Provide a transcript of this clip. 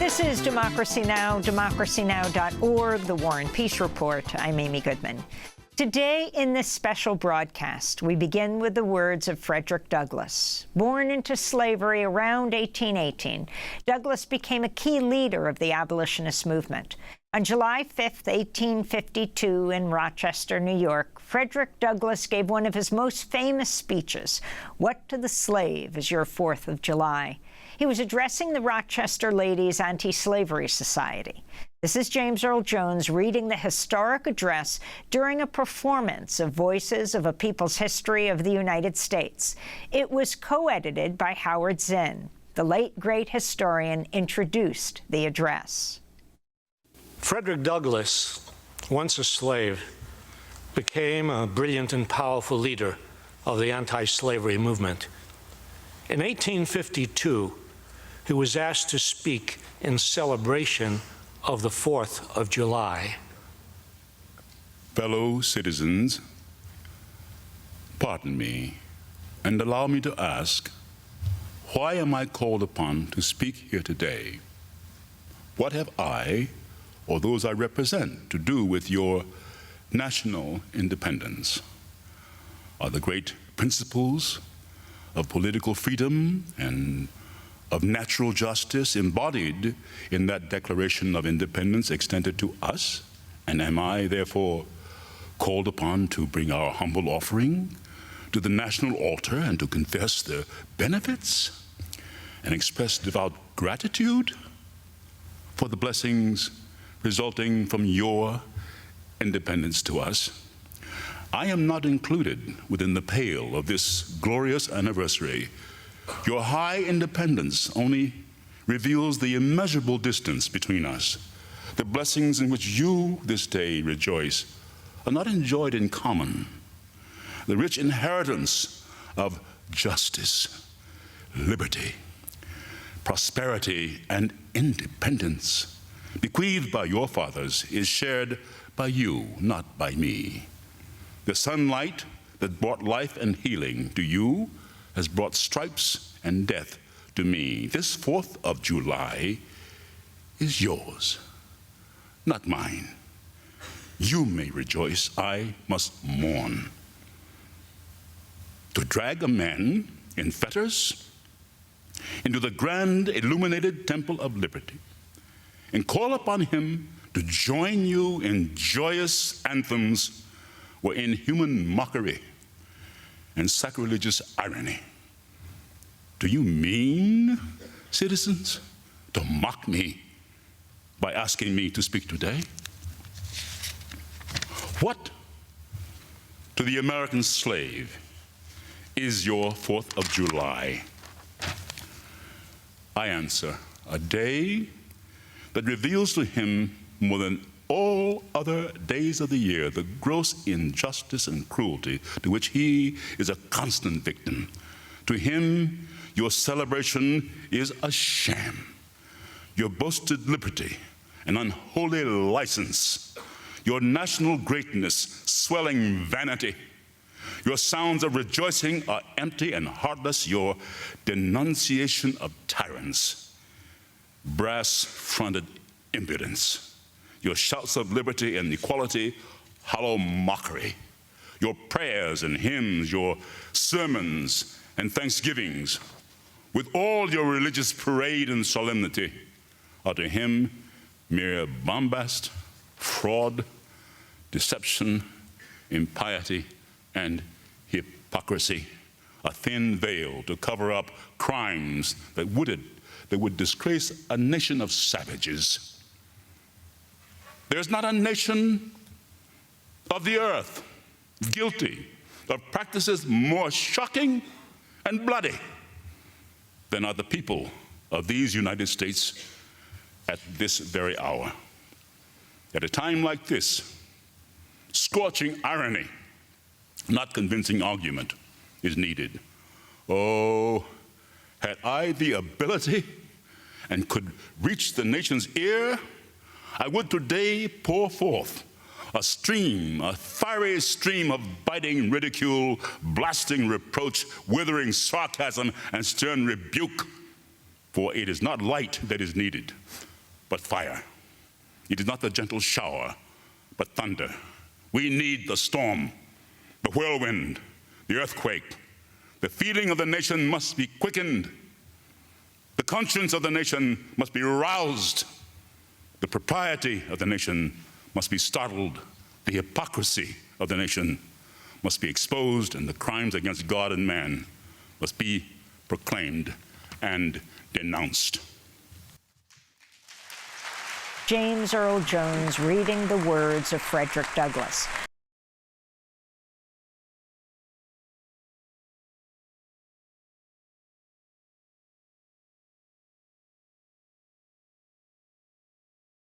This is Democracy Now!, democracynow.org, The War and Peace Report. I'm Amy Goodman. Today, in this special broadcast, we begin with the words of Frederick Douglass. Born into slavery around 1818, Douglass became a key leader of the abolitionist movement. On July 5, 1852, in Rochester, New York, Frederick Douglass gave one of his most famous speeches, "What to the Slave is Your 4th of July?" He was addressing the Rochester Ladies Anti-Slavery Society. This is James Earl Jones reading the historic address during a performance of Voices of a People's History of the United States. It was co-edited by Howard Zinn. The late great historian introduced the address. Frederick Douglass, once a slave, became a brilliant and powerful leader of the anti-slavery movement. In 1852, he was asked to speak in celebration of the 4th of July. Fellow citizens, pardon me and allow me to ask, why am I called upon to speak here today? What have I, or those I represent, to do with your national independence? Are the great principles of political freedom and of natural justice embodied in that Declaration of Independence extended to us? And am I, therefore, called upon to bring our humble offering to the national altar and to confess the benefits and express devout gratitude for the blessings resulting from your independence to us? I am not included within the pale of this glorious anniversary. Your high independence only reveals the immeasurable distance between us. The blessings in which you this day rejoice are not enjoyed in common. The rich inheritance of justice, liberty, prosperity, and independence bequeathed by your fathers is shared by you, not by me. The sunlight that brought life and healing to you has brought stripes and death to me. This 4th of July is yours, not mine. You may rejoice, I must mourn. To drag a man in fetters into the grand illuminated temple of liberty and call upon him to join you in joyous anthems were inhuman mockery and sacrilegious irony. Do you mean, citizens, to mock me by asking me to speak today? What to the American slave is your 4th of July? I answer, a day that reveals to him more than all other days of the year the gross injustice and cruelty to which he is a constant victim. To him, your celebration is a sham. Your boasted liberty, an unholy license. Your national greatness, swelling vanity. Your sounds of rejoicing are empty and heartless. Your denunciation of tyrants, brass-fronted impudence. Your shouts of liberty and equality, hollow mockery. Your prayers and hymns, your sermons and thanksgivings, with all your religious parade and solemnity, are to him mere bombast, fraud, deception, impiety, and hypocrisy, a thin veil to cover up crimes that would disgrace a nation of savages. There's not a nation of the earth guilty of practices more shocking and bloody than are the people of these United States at this very hour. At a time like this, scorching irony, not convincing argument, is needed. Oh, had I the ability and could reach the nation's ear, I would today pour forth a stream, a fiery stream of biting ridicule, blasting reproach, withering sarcasm, and stern rebuke. For it is not light that is needed, but fire. It is not the gentle shower, but thunder. We need the storm, the whirlwind, the earthquake. The feeling of the nation must be quickened. The conscience of the nation must be roused. The propriety of the nation must be startled. The hypocrisy of the nation must be exposed, and the crimes against God and man must be proclaimed and denounced. James Earl Jones reading the words of Frederick Douglass.